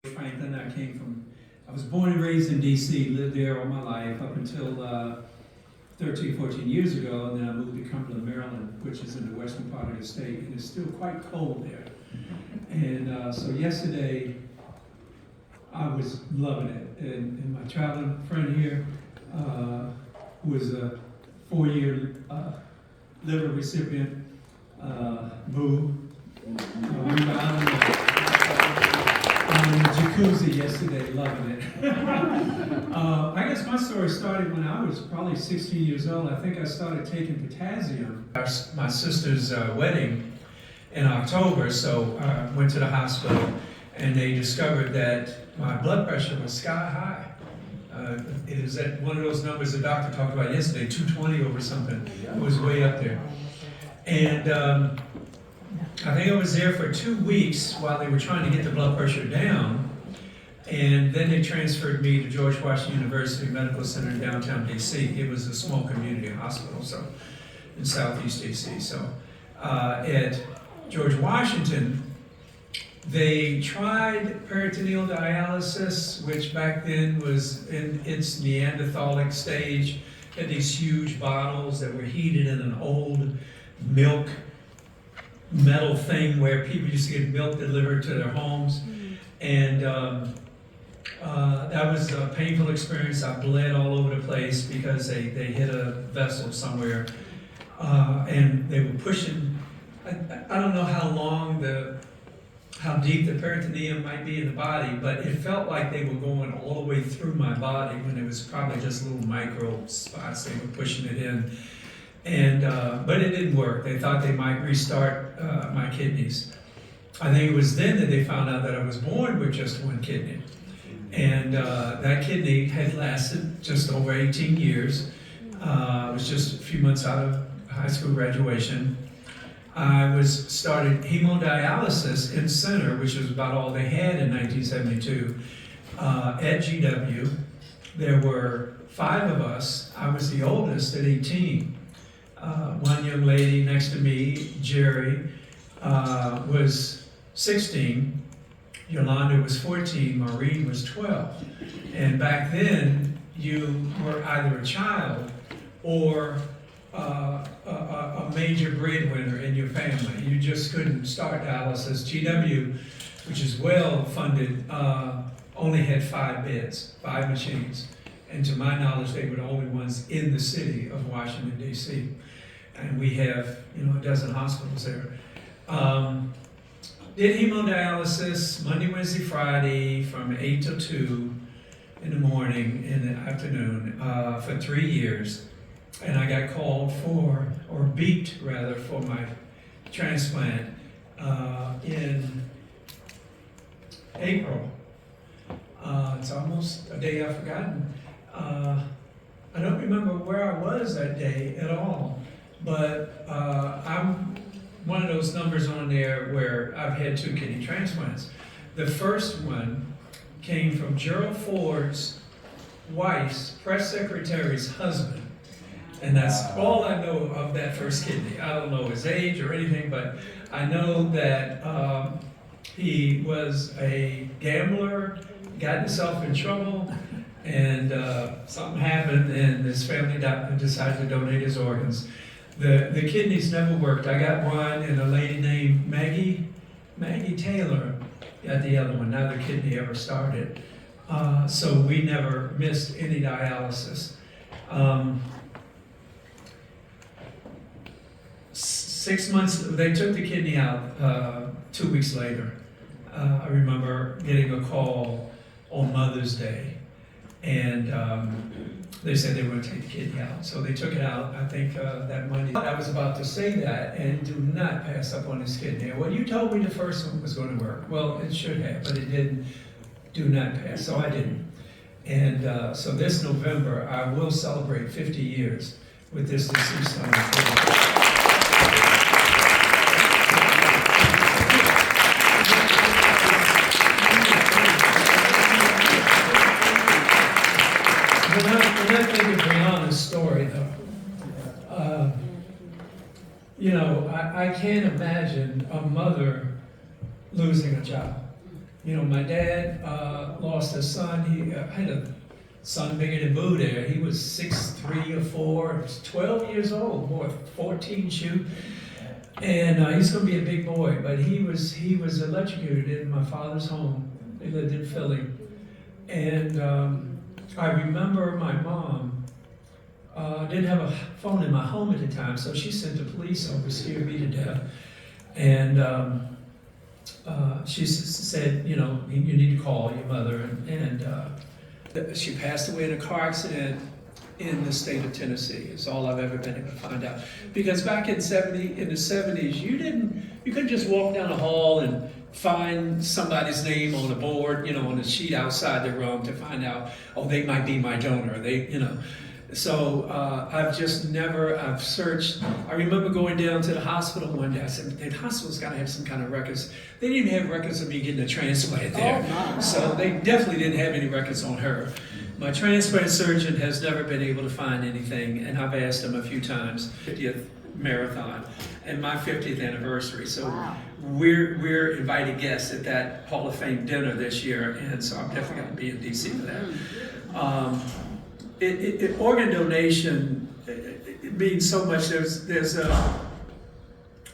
Franklin. I was born and raised in D.C., lived there all my life up until 13, 14 years ago, and then I moved to Cumberland, Maryland, which is in the western part of the state, and it's still quite cold there. And so yesterday, I was loving it, and my traveling friend here, who is a 4-year liver recipient, Boo, we were out in the jacuzzi yesterday, loving it. I guess my story started when I was probably 16 years old. I think I started taking potassium. My sister's wedding in October, so I went to the hospital and they discovered that my blood pressure was sky high. It is at one of those numbers the doctor talked about yesterday, 220 over something. It was way up there. And I think I was there for 2 weeks while they were trying to get the blood pressure down. And then they transferred me to George Washington University Medical Center in downtown DC. It was a small community hospital, so in southeast DC. So at George Washington, they tried peritoneal dialysis, which back then was in its Neanderthalic stage. Had these huge bottles that were heated in an old milk metal thing where people used to get milk delivered to their homes. And that was a painful experience. I bled all over the place because they hit a vessel somewhere. And they were pushing, I don't know how deep the peritoneum might be in the body, but it felt like they were going all the way through my body when it was probably just little micro spots. They were pushing it in. And, but it didn't work. They thought they might restart my kidneys. I think it was then that they found out that I was born with just one kidney. And that kidney had lasted just over 18 years. I was just a few months out of high school graduation. I started hemodialysis in center, which was about all they had in 1972, at GW. There were 5 of us. I was the oldest at 18. One young lady next to me, Jerry, was 16. Yolanda was 14. Maureen was 12. And back then, you were either a child or a major breadwinner in your family. You just couldn't start dialysis. GW, which is well funded, only had 5 beds, 5 machines. And to my knowledge, they were the only ones in the city of Washington, D.C. And we have, a dozen hospitals there. Did hemodialysis Monday, Wednesday, Friday from 8 till 2 in the morning, in the afternoon, for 3 years. And I got called beeped for my transplant in April. It's almost a day I've forgotten. I don't remember where I was that day at all, but I'm one of those numbers on there where I've had 2 kidney transplants. The first one came from Gerald Ford's wife's press secretary's husband. And that's all I know of that first kidney. I don't know his age or anything, but I know that he was a gambler, got himself in trouble, and something happened, and his family decided to donate his organs. The kidneys never worked. I got one, and a lady named Maggie Taylor got the other one. Neither kidney ever started. So we never missed any dialysis. 6 months, they took the kidney out 2 weeks later. I remember getting a call on Mother's Day, and they said they were going to take the kidney out. So they took it out, I think, that Monday. I was about to say that, and do not pass up on this kidney. Well, you told me the first one was going to work. Well, it should have, but it didn't. Do not pass, so I didn't. And so this November, I will celebrate 50 years with this deceased on the kidney. When I think of Brianna's story, though, I can't imagine a mother losing a child. My dad lost a son. He had a son bigger than Boo there. He was 6'3" or 4", he was 12 years old, boy, 14 shoot. And he's going to be a big boy, but he was electrocuted in my father's home. They lived in Philly. And I remember my mom didn't have a phone in my home at the time, so she sent the police over, scared me to death. And she said, you know, you need to call your mother. And she passed away in a car accident in the state of Tennessee. Is all I've ever been able to find out. Because back in the 70s, you couldn't just walk down the hall and find somebody's name on a board, you know, on a sheet outside the room to find out, oh, they might be my donor. So I've searched. I remember going down to the hospital one day. I said, the hospital's got to have some kind of records. They didn't even have records of me getting a transplant there. Oh, so they definitely didn't have any records on her. My transplant surgeon has never been able to find anything, and I've asked him a few times. 50th marathon and my 50th anniversary. So wow. We're invited guests at that Hall of Fame dinner this year, and so I'm definitely going to be in DC for that. Organ donation, it means so much. There's a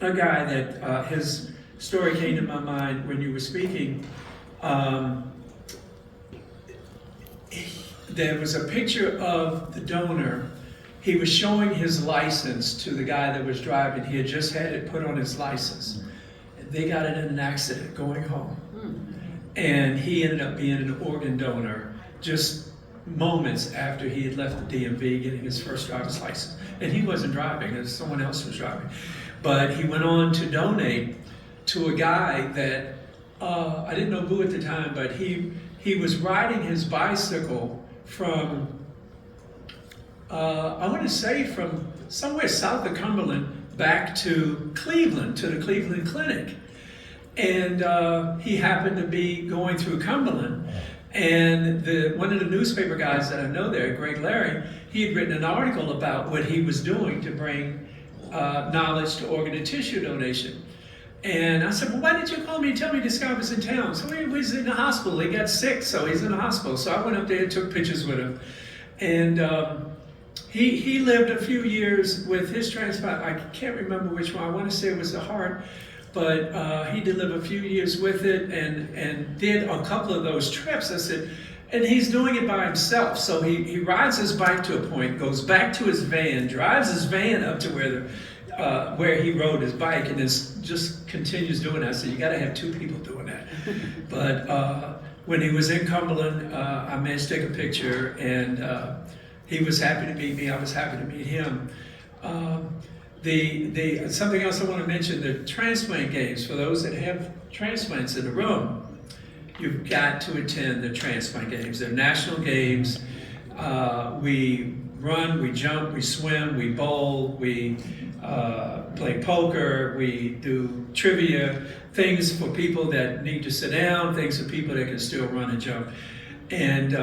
guy that his story came to my mind when you were speaking. There was a picture of the donor. He was showing his license to the guy that was driving. He had just had it put on his license. They got it in an accident going home. And he ended up being an organ donor just moments after he had left the DMV getting his first driver's license. And he wasn't driving, it was someone else who was driving. But he went on to donate to a guy that, I didn't know Boo at the time, but he was riding his bicycle from, I want to say from somewhere south of Cumberland back to Cleveland, to the Cleveland Clinic. And he happened to be going through Cumberland. And one of the newspaper guys that I know there, Greg Larry, he had written an article about what he was doing to bring knowledge to organ and tissue donation. And I said, well, why didn't you call me and tell me this guy was in town? So he was in the hospital. He got sick, so he's in the hospital. So I went up there and took pictures with him. And he lived a few years with his transplant. I can't remember which one. I want to say it was the heart. But he did live a few years with it and did a couple of those trips. I said, and he's doing it by himself. So he rides his bike to a point, goes back to his van, drives his van up to where he rode his bike, and then just continues doing that. So you got to have two people doing that. But when he was in Cumberland, I managed to take a picture, and he was happy to meet me. I was happy to meet him. Something else I want to mention, the transplant games. For those that have transplants in the room, you've got to attend the transplant games. They're national games. We run, we jump, we swim, we bowl, we play poker, we do trivia, things for people that need to sit down, things for people that can still run and jump. And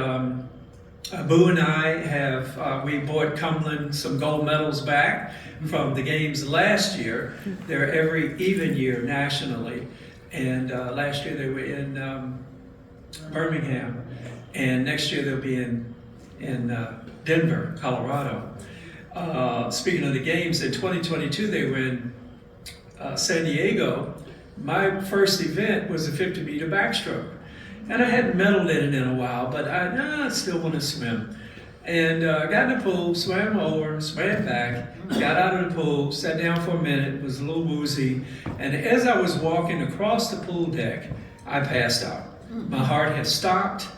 Boo and I have, we brought Cumberland some gold medals back from the games last year. They're every even year nationally. And last year they were in Birmingham. And next year they'll be in Denver, Colorado. Speaking of the games, in 2022 they were in San Diego. My first event was a 50-meter backstroke. And I hadn't medaled in it in a while, but I still want to swim. And got in the pool, swam over, swam back, got out of the pool, sat down for a minute, was a little woozy. And as I was walking across the pool deck, I passed out. My heart had stopped,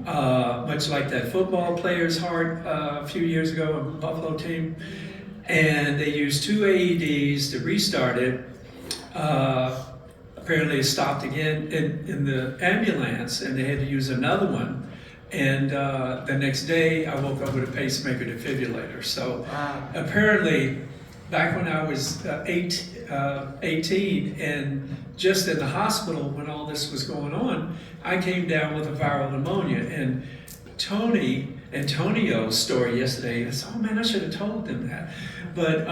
much like that football player's heart a few years ago on the Buffalo team. And they used 2 AEDs to restart it. Apparently it stopped again in the ambulance, and they had to use another one. And the next day I woke up with a pacemaker defibrillator. So apparently back when I was 18 and just in the hospital when all this was going on, I came down with a viral pneumonia. And Antonio's story yesterday, I said, oh man, I should have told them that. But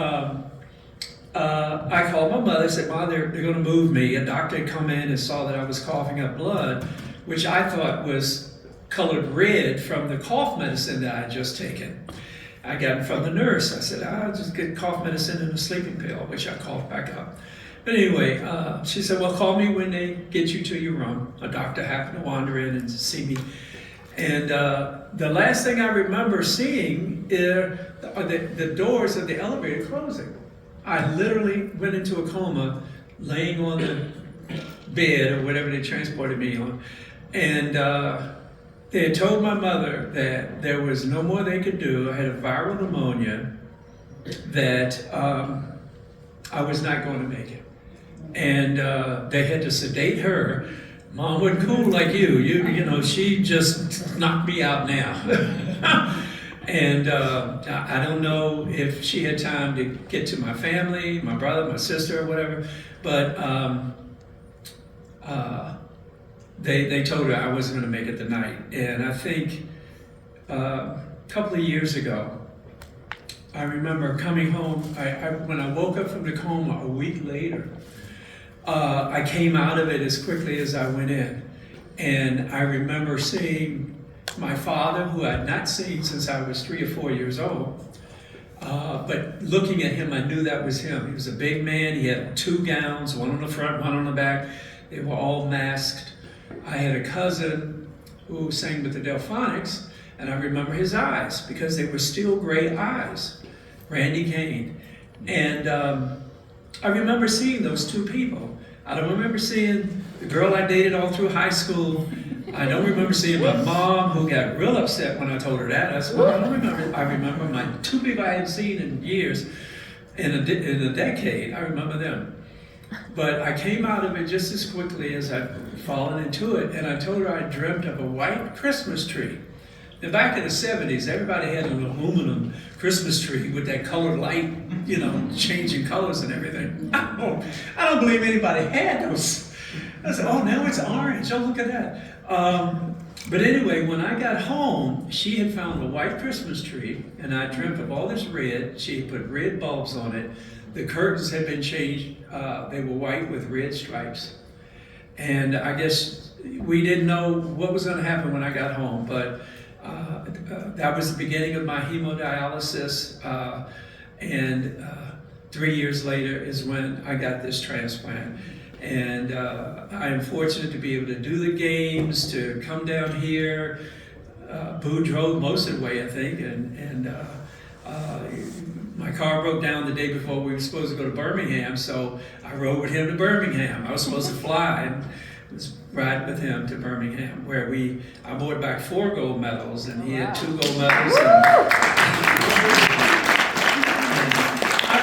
I called my mother, said, Mom, they're going to move me. A doctor had come in and saw that I was coughing up blood, which I thought was colored red from the cough medicine that I had just taken. I got it from the nurse. I said, I'll just get cough medicine and a sleeping pill, which I coughed back up. But anyway, she said, well, call me when they get you to your room. A doctor happened to wander in and see me. And the last thing I remember seeing are the doors of the elevator closing. I literally went into a coma, laying on the bed or whatever they transported me on. And they had told my mother that there was no more they could do. I had a viral pneumonia, that I was not going to make it. And they had to sedate her. Mom wasn't cool like you. You know, she just knocked me out now. And I don't know if she had time to get to my family, my brother, my sister, or whatever. But they told her I wasn't going to make it the night. And I think a couple of years ago, I remember coming home. When I woke up from the coma a week later, I came out of it as quickly as I went in. And I remember seeing my father, who I had not seen since I was 3 or 4 years old. But looking at him, I knew that was him. He was a big man. He had 2 gowns, one on the front, one on the back. They were all masked. I had a cousin who sang with the Delphonics, and I remember his eyes because they were steel gray eyes, Randy Kane. And I remember seeing those 2 people. I don't remember seeing the girl I dated all through high school. I don't remember seeing my mom, who got real upset when I told her that. I said, well, I don't remember. I remember my 2 people I hadn't seen in years, in a decade. I remember them. But I came out of it just as quickly as I'd fallen into it, and I told her I dreamt of a white Christmas tree. Now, back in the 70s, everybody had an aluminum Christmas tree with that colored light, you know, changing colors and everything. I don't believe anybody had those. I said, oh, now it's orange. Oh, look at that. But anyway, when I got home, she had found a white Christmas tree, and I dreamt of all this red. She had put red bulbs on it. The curtains had been changed. They were white with red stripes. And I guess we didn't know what was going to happen when I got home, but that was the beginning of my hemodialysis. And 3 years later is when I got this transplant. And I am fortunate to be able to do the games, to come down here. Boo drove most of the way, I think, and my car broke down the day before we were supposed to go to Birmingham, so I rode with him to Birmingham. I was supposed to fly and was riding with him to Birmingham, where I brought back 4 gold medals, and he had 2 gold medals.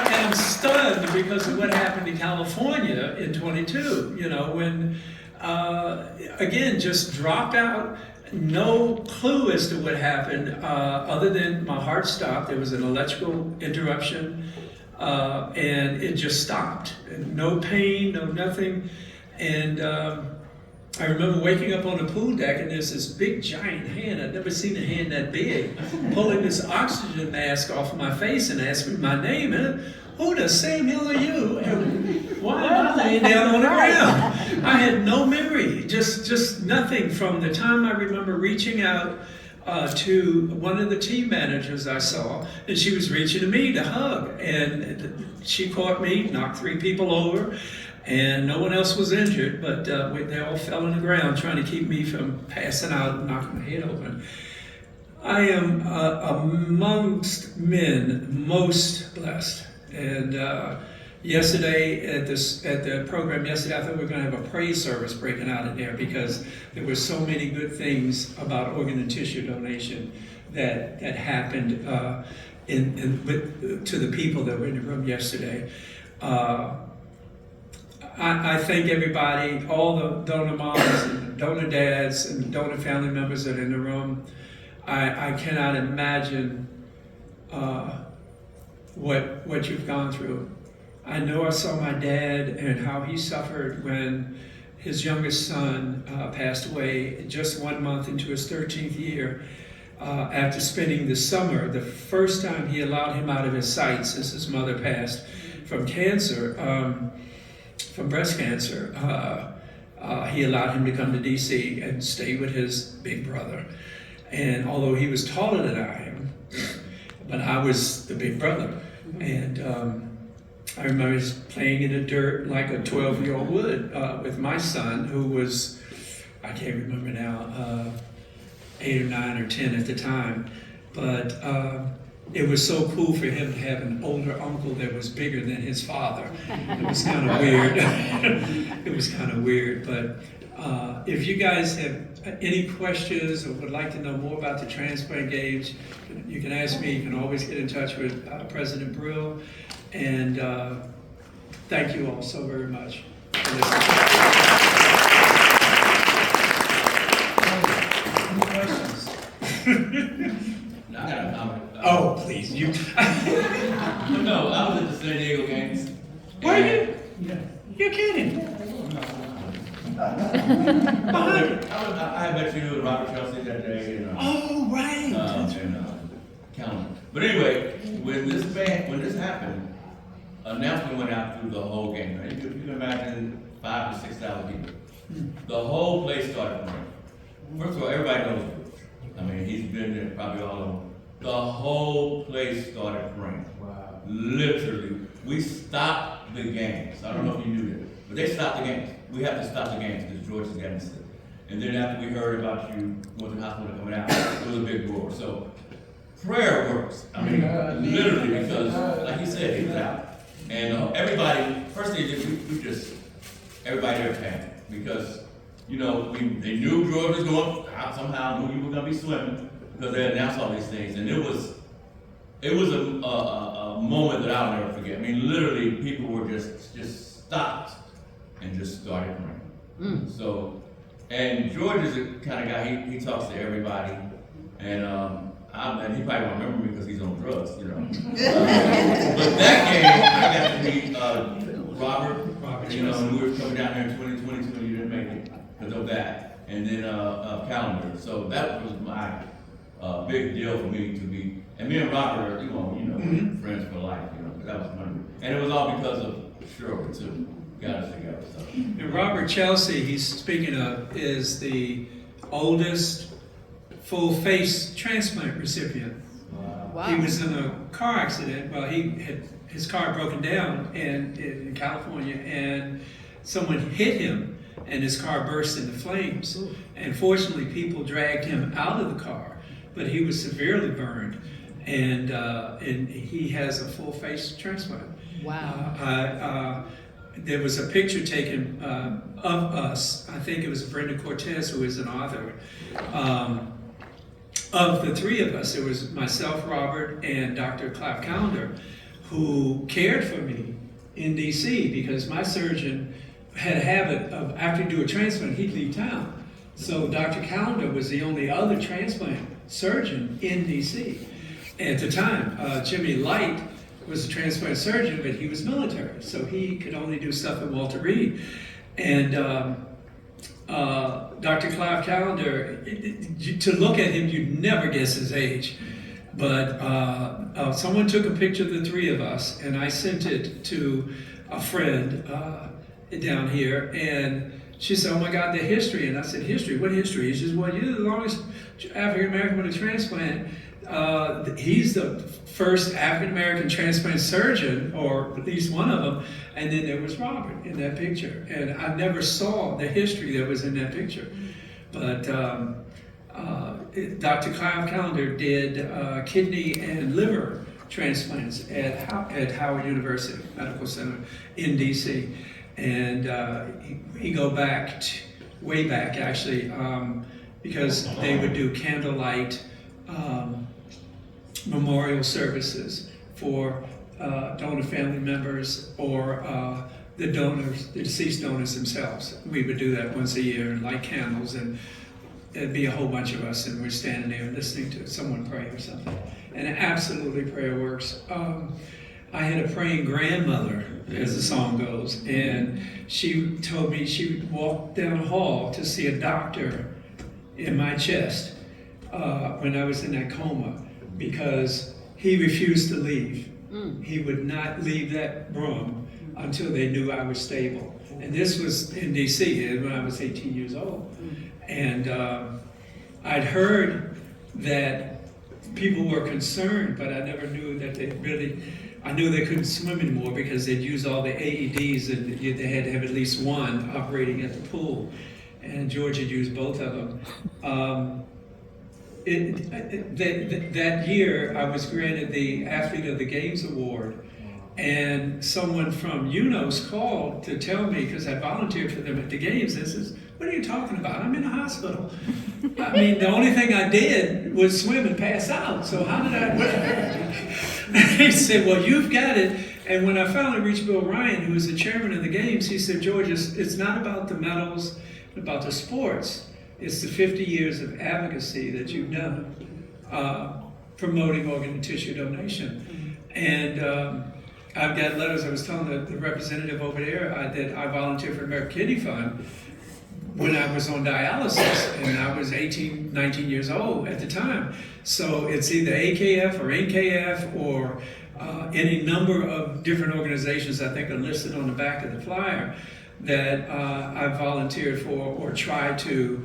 And I'm stunned because of what happened in California in 22, you know, when, again, just dropped out. No clue as to what happened, other than my heart stopped. There was an electrical interruption, and it just stopped. No pain, no nothing. And I remember waking up on the pool deck, and there's this big giant hand. I'd never seen a hand that big, pulling this oxygen mask off of my face and asking me my name. And who the same hell are you? And why am I laying down on the ground? I had no memory, just nothing from the time I remember reaching out to one of the team managers I saw, and she was reaching to me to hug. And she caught me, knocked 3 people over, and no one else was injured, but they all fell on the ground trying to keep me from passing out and knocking my head open. I am amongst men most blessed. And yesterday at the program yesterday, I thought we were going to have a praise service breaking out in there because there were so many good things about organ and tissue donation that happened to the people that were in the room yesterday. I thank everybody, all the donor moms and donor dads and donor family members that are in the room. I cannot imagine what you've gone through. I know I saw my dad and how he suffered when his youngest son passed away just 1 month into his 13th year after spending the summer, the first time he allowed him out of his sight since his mother passed from cancer, from breast cancer. he allowed him to come to DC and stay with his big brother. And although he was taller than I am, but I was the big brother. And I remember playing in the dirt like a 12-year-old would with my son, who was, I can't remember now, 8 or 9 or 10 at the time. But it was so cool for him to have an older uncle that was bigger than his father. It was kind of weird. It was kind of weird. But if you guys have any questions or would like to know more about the Transplant Games, you can ask me. You can always get in touch with President Brill. And thank you all so very much for listening. Any questions? I got a comment. Oh, please, you. No, I was at the San Diego games. Were you? Yeah. You're kidding. I met you and Robert Chelsea that day. Oh, right. Calendar. But anyway, when this happened, announcement went out through the whole game. Right? You can imagine 5,000 to 6,000 people. The whole place started praying. First of all, everybody knows George. I mean, he's been there probably all over. The whole place started praying. Wow. Literally. We stopped the games. I don't know if you knew that, but they stopped the games. We have to stop the games because George is getting sick. And then after we heard about you going to the hospital coming out, it was a big roar. So prayer works. I mean, literally, because like you said, he was out. And everybody, first thing we just, everybody there panicked because, they knew George was going out somehow, knew you were going to be swimming because they announced all these things. And it was a moment that I'll never forget. I mean, literally, people were just stopped and just started praying. So, and George is the kind of guy, he talks to everybody. And he probably won't remember me because he's on drugs, But that game, I got to meet Robert, and we were coming down here in 2022 and you didn't make it because of that. And then Calendar. So that was my big deal for me to be, and me and Robert are, friends for life, that was one. And it was all because of Shirley too. Got us together. So. And Robert Chelsea, he's speaking of, is the oldest full face transplant recipient. Wow. He was in a car accident. Well, he had his car broken down in California, and someone hit him, and his car burst into flames. Ooh. And fortunately, people dragged him out of the car, but he was severely burned, and he has a full face transplant. Wow. There was a picture taken of us. I think it was Brenda Cortez, who is an author. Of the three of us, it was myself, Robert, and Dr. Clive Calendar, who cared for me in DC because my surgeon had a habit of, after you do a transplant, he'd leave town. So Dr. Calendar was the only other transplant surgeon in DC. At the time, Jimmy Light was a transplant surgeon, but he was military, so he could only do stuff at Walter Reed. And Dr. Clive Calendar, to look at him, you'd never guess his age. But someone took a picture of the three of us, and I sent it to a friend down here, and she said, "Oh my God, the history." And I said, "History? What history?" He says, "Well, you're the longest African American with a transplant. He's the first African American transplant surgeon, or at least one of them." And then there was Robert in that picture, and I never saw the history that was in that picture. But Dr. Clive Calendar did kidney and liver transplants at Howard University Medical Center in DC, and he go back way back actually, because they would do candlelight memorial services for donor family members or the donors, the deceased donors themselves. We would do that once a year and light candles, and there'd be a whole bunch of us, and we're standing there listening to someone pray or something. And absolutely, prayer works. I had a praying grandmother, as the song goes, and she told me she would walk down the hall to see a doctor in my chest when I was in that coma, because he refused to leave. He would not leave that room until they knew I was stable. And this was in DC when I was 18 years old. And I'd heard that people were concerned, but I never knew that they really, I knew they couldn't swim anymore because they'd used all the AEDs and they had to have at least one operating at the pool. And George had used both of them. That year, I was granted the Athlete of the Games Award. And someone from UNOS called to tell me, because I volunteered for them at the games, and says, "What are you talking about? I'm in the hospital." I mean, the only thing I did was swim and pass out. So how did I? He said, "Well, you've got it." And when I finally reached Bill Ryan, who was the chairman of the games, he said, "George, it's not about the medals, about the sports. It's the 50 years of advocacy that you've done promoting organ and tissue donation." And I've got letters. I was telling the representative over there that I volunteered for the American Kidney Fund when I was on dialysis, and I was 18, 19 years old at the time. So it's either AKF or NKF or any number of different organizations I think are listed on the back of the flyer that I volunteered for or tried to.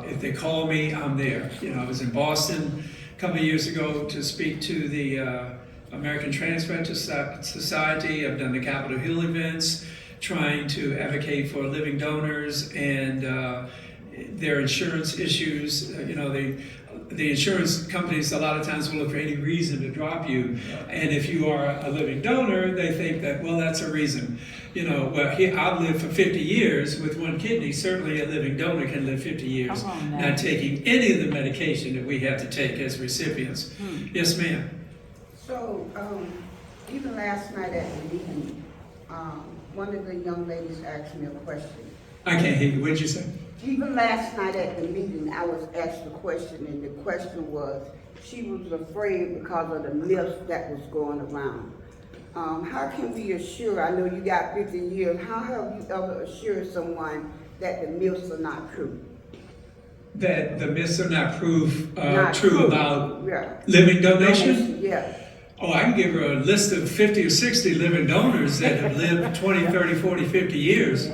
If they call me, I'm there. You know, I was in Boston a couple of years ago to speak to the American Transplant Society. I've done the Capitol Hill events, trying to advocate for living donors and their insurance issues. You know, the insurance companies a lot of times will look for any reason to drop you. And if you are a living donor, they think that, well, that's a reason. You know, well, I've lived for 50 years with one kidney. Certainly a living donor can live 50 years not taking any of the medication that we have to take as recipients. Yes, ma'am. So, even last night at the meeting, one of the young ladies asked me a question. I can't hear you. What did you say? Even last night at the meeting, I was asked a question, and the question was, she was afraid because of the myths that was going around. How can we assure, I know you got 50 years, how have you ever assured someone that the myths are not true? That the myths are not Not true about yeah. living donation? Yeah. Oh, I can give her a list of 50 or 60 living donors that have lived 20, 30, 40, 50 years.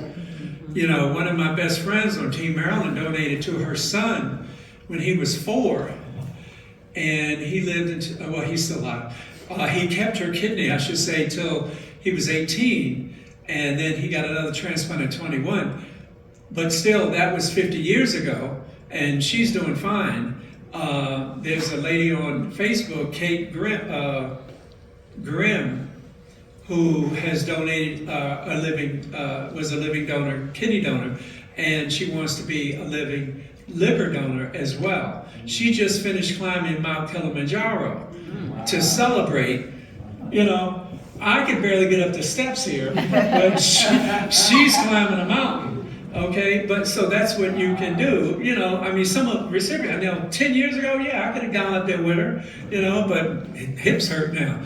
You know, one of my best friends on Team Maryland donated to her son when he was 4. And he lived, well, he's still alive. He kept her kidney, I should say, till he was 18. And then he got another transplant at 21. But still, that was 50 years ago. And she's doing fine. There's a lady on Facebook, Kate Grimm, who has donated was a living donor, kidney donor, and she wants to be a living liver donor as well. She just finished climbing Mount Kilimanjaro to celebrate. You know, I could barely get up the steps here, but she's climbing a mountain. Okay, but so that's what you can do. You know, I mean, some of recipients, you know, 10 years ago, yeah, I could have gone up there with her, you know, but hips hurt now.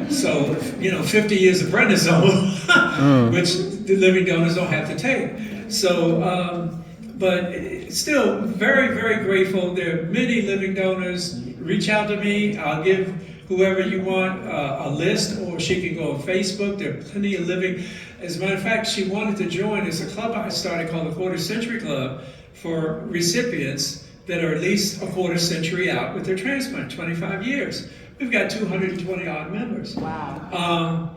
So, you know, 50 years of prednisone, which the living donors don't have to take. So, but still very, very grateful. There are many living donors. Reach out to me. I'll give whoever you want a list, or she can go on Facebook. There are plenty of living. As a matter of fact, she wanted to join. There's a club I started called the Quarter Century Club for recipients that are at least a quarter century out with their transplant, 25 years. We've got 220 odd members. Wow.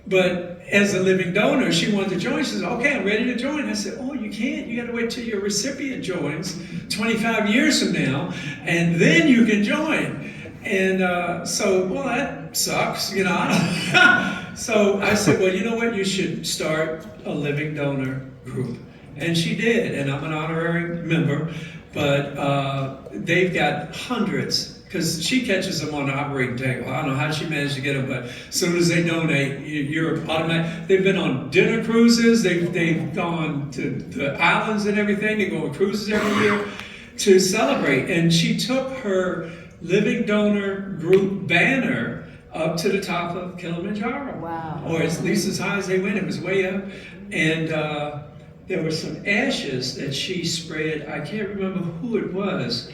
But as a living donor, she wanted to join. She said, okay, I'm ready to join. I said, oh, you can't. You got to wait till your recipient joins 25 years from now, and then you can join. And so, well, that sucks, you know. So I said, well, you know what? You should start a living donor group. And she did, and I'm an honorary member. But they've got hundreds, because she catches them on the operating table. I don't know how she managed to get them, but as soon as they donate, you're automatic. They've been on dinner cruises. They've gone to the islands and everything. They go on cruises every year to celebrate. And she took her living donor group banner up to the top of Kilimanjaro. Wow. Or at least as high as they went. It was way up. And there were some ashes that she spread. I can't remember who it was.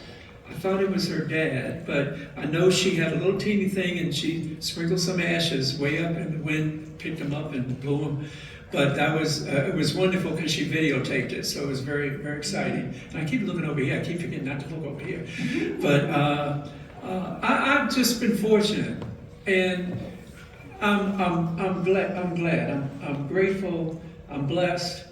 I thought it was her dad, but I know she had a little teeny thing and she sprinkled some ashes way up in the wind, picked them up and blew them. But that was, it was wonderful because she videotaped it, so it was very, very exciting. And I keep looking over here, I keep forgetting not to look over here. But I've just been fortunate, and I'm glad, I'm grateful, I'm blessed.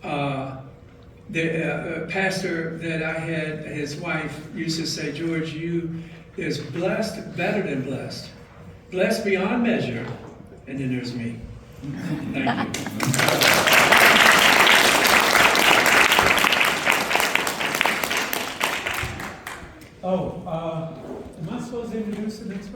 The pastor that I had, his wife used to say, George, you is blessed, better than blessed. Blessed beyond measure, and then there's me. Thank you.